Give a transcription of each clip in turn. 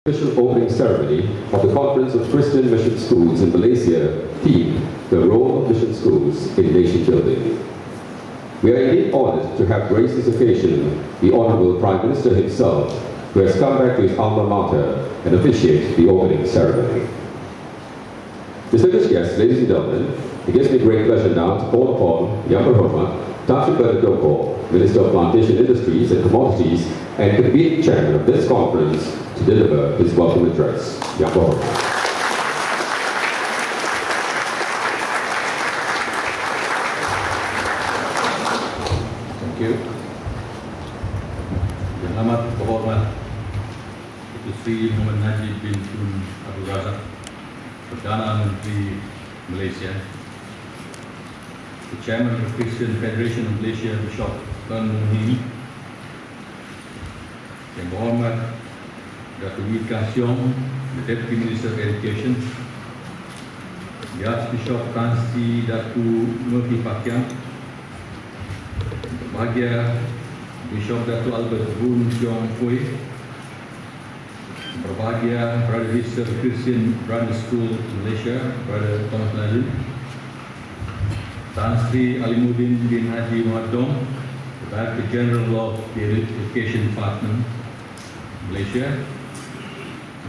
Official opening ceremony of the Conference of Christian Mission Schools in Malaysia themed The Role of Mission Schools in Nation Building. We are indeed honored to have graced this occasion the Honorable Prime Minister himself, who has come back to his alma mater and officiate the opening ceremony. Distinguished guests, ladies and gentlemen, it gives me great pleasure now to call upon Yang Berhormat Tan Dompok, Minister of Plantation Industries and Commodities and convening chairman of this conference, to deliver his welcome address. Yang Berhormat. Thank you. Yang amat berhormat Itu Sri Muhammad Najib bin Tun Abdul Razak, Perdana Menteri Malaysia, the Chairman of the Christian Federation of Malaysia, Bishop Tuan Muhyiddin, Yang berhormat Dr. Wee Kah Siong, the Deputy Minister of Education, the Archbishop Tan Sri Datu Murti Pakiang, Berbahagia Bishop Datu Albert Boon Siong Pui, Berbahagia Brother Visitor of Christian Brother School Malaysia, Brother Thomas Lazim, Tan Sri Alimuddin bin Haji Muhammad Dong, the Director General of the Education Department, Malaysia,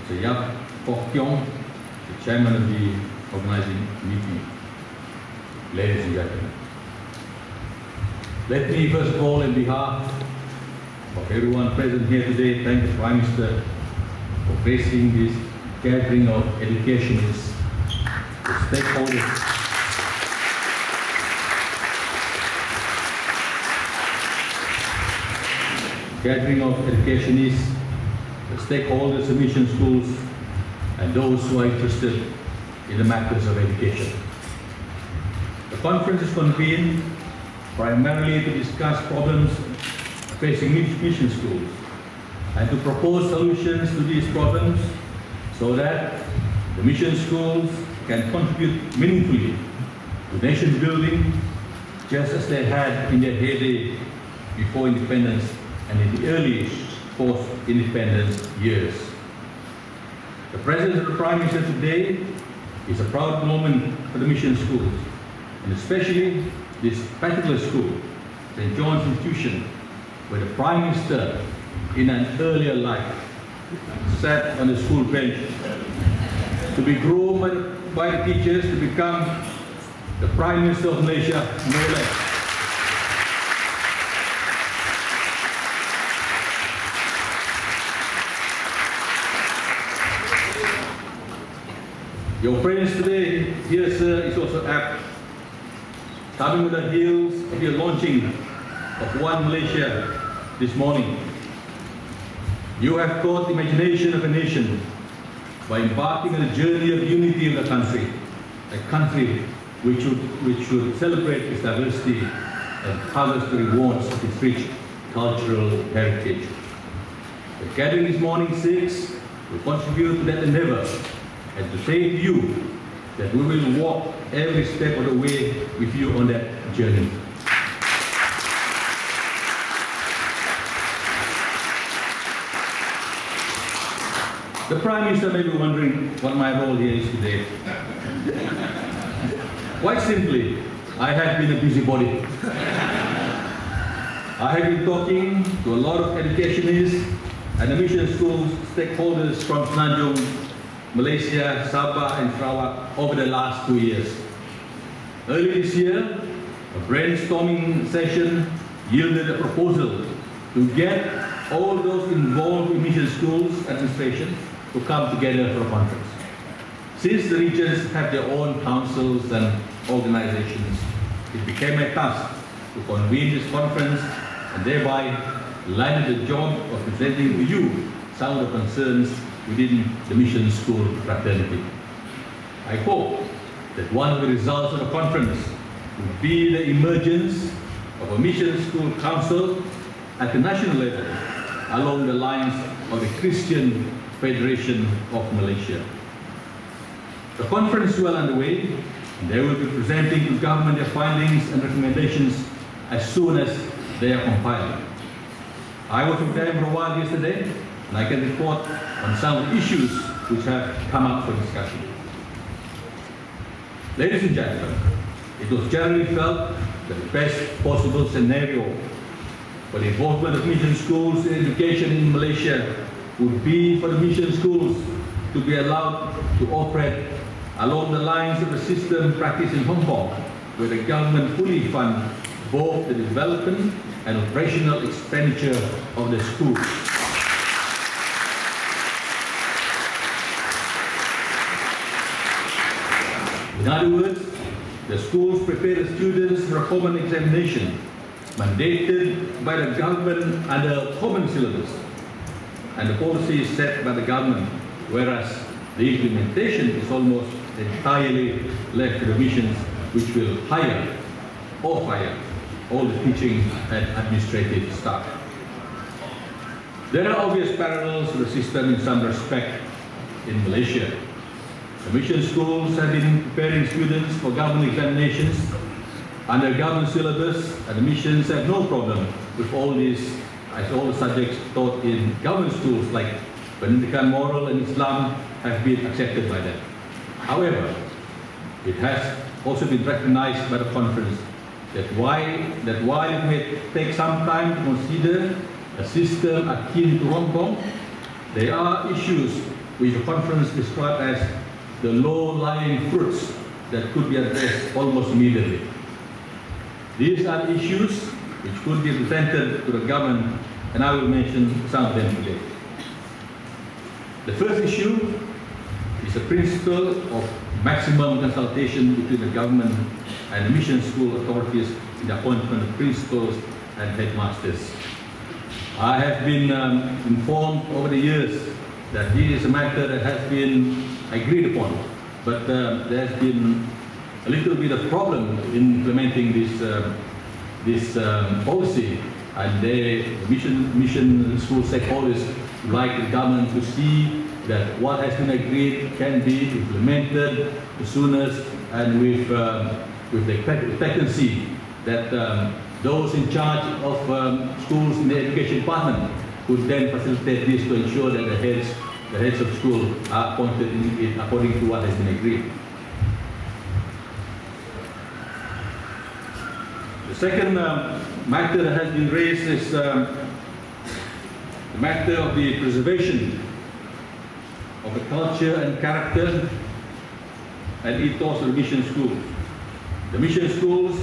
Mr. Yap Kok Kiong, the Chairman of the organizing committee. Ladies and gentlemen, let me first of all, on behalf of everyone present here today, thank the Prime Minister for gracing this gathering of educationists, the stakeholders, the stakeholders of mission schools, and those who are interested in the matters of education. The conference is convened primarily to discuss problems facing mission schools and to propose solutions to these problems so that the mission schools can contribute meaningfully to nation building just as they had in their heyday before independence and in the early post-independence years. The presence of the Prime Minister today is a proud moment for the mission schools, and especially this particular school, St. John's Institution, where the Prime Minister in an earlier life sat on the school bench to be groomed by the teachers to become the Prime Minister of Malaysia, no less. Your presence today here, sir, is also apt, coming with the heels of your launching of One Malaysia this morning. You have caught the imagination of a nation by embarking on a journey of unity of the country, a country which should celebrate its diversity and harvest the rewards of its rich cultural heritage. The gathering this morning 6 will contribute to that endeavor, and to say to you that we will walk every step of the way with you on that journey. The Prime Minister may be wondering what my role here is today. Quite simply, I have been a busybody. I have been talking to a lot of educationists and the mission schools stakeholders from Semenanjung, Malaysia, Sabah and Sarawak over the last 2 years. Early this year, a brainstorming session yielded a proposal to get all those involved in mission schools administration to come together for a conference. Since the regions have their own councils and organizations, it became a task to convene this conference and thereby landed the job of presenting to you some of the concerns within the mission school fraternity. I hope that one of the results of the conference will be the emergence of a mission school council at the national level along the lines of the Christian Federation of Malaysia. The conference is well underway, and they will be presenting to the government their findings and recommendations as soon as they are compiled. I was with them for a while yesterday, and I can report on some of the issues which have come up for discussion. Ladies and gentlemen, it was generally felt that the best possible scenario for the involvement of mission schools in education in Malaysia would be for the mission schools to be allowed to operate along the lines of the system practiced in Hong Kong, where the government fully funds both the development and operational expenditure of the schools. In other words, the schools prepare the students for a common examination mandated by the government under a common syllabus, and the policy is set by the government, whereas the implementation is almost entirely left to the missions, which will hire or fire all the teaching and administrative staff. There are obvious parallels to the system in some respect in Malaysia. The mission schools have been preparing students for government examinations under government syllabus, and the missions have no problem with all these, as all the subjects taught in government schools like Pendidikan Moral and Islam have been accepted by them. However, it has also been recognized by the conference that while it may take some time to consider a system akin to Hong Kong, there are issues which the conference described as the low-lying fruits that could be addressed almost immediately. These are issues which could be presented to the government, and I will mention some of them today. The first issue is the principle of maximum consultation between the government and the mission school authorities in the appointment of principals and headmasters. I have been informed over the years that this is a matter that has been agreed upon, but there has been a little bit of problem in implementing this policy, and the mission school stakeholders would like the government to see that what has been agreed can be implemented as soon as, and with the expectancy that those in charge of schools in the education department could then facilitate this to ensure that the heads of school are appointed according to what has been agreed. The second matter that has been raised is the matter of the preservation of the culture and character and ethos of the mission schools. The mission schools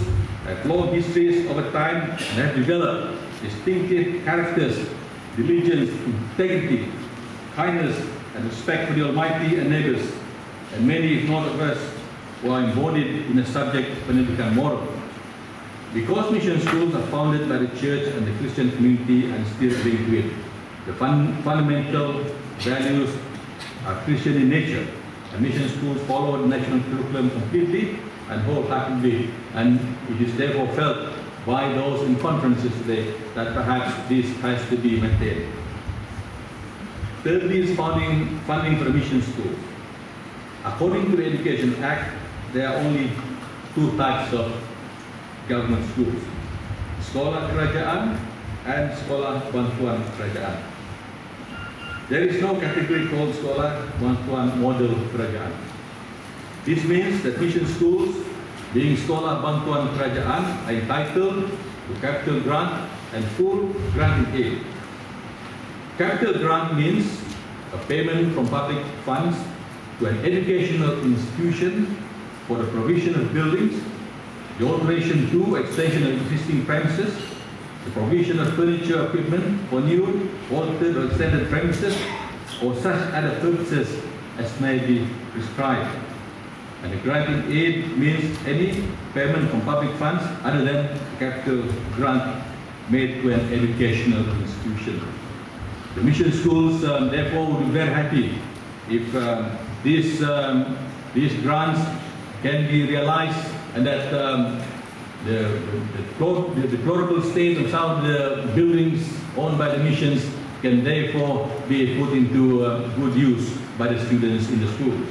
have long histories over time and have developed distinctive characters, diligence, integrity, kindness, and respect for the Almighty and neighbors, and many, if not of us, who are embodied in the subject of Pendidikan Moral. Because mission schools are founded by the church and the Christian community and still linked to it, the fundamental values are Christian in nature, and mission schools follow the national curriculum completely and wholeheartedly, and it is therefore felt by those in conferences today that perhaps this has to be maintained. Thirdly is funding for the mission schools. According to the Education Act, there are only two types of government schools: sekolah kerajaan and sekolah bantuan kerajaan. There is no category called sekolah bantuan model kerajaan. This means that mission schools, being sekolah bantuan kerajaan, are entitled to capital grant and full granting aid. Capital grant means a payment from public funds to an educational institution for the provision of buildings, the alteration to extension of existing premises, the provision of furniture equipment for new, altered or extended premises, or such other purposes as may be prescribed. And the granting aid means any payment from public funds other than capital grant made to an educational institution. The mission schools therefore would be very happy if these grants can be realized, and that the deplorable state of some of the buildings owned by the missions can therefore be put into good use by the students in the schools.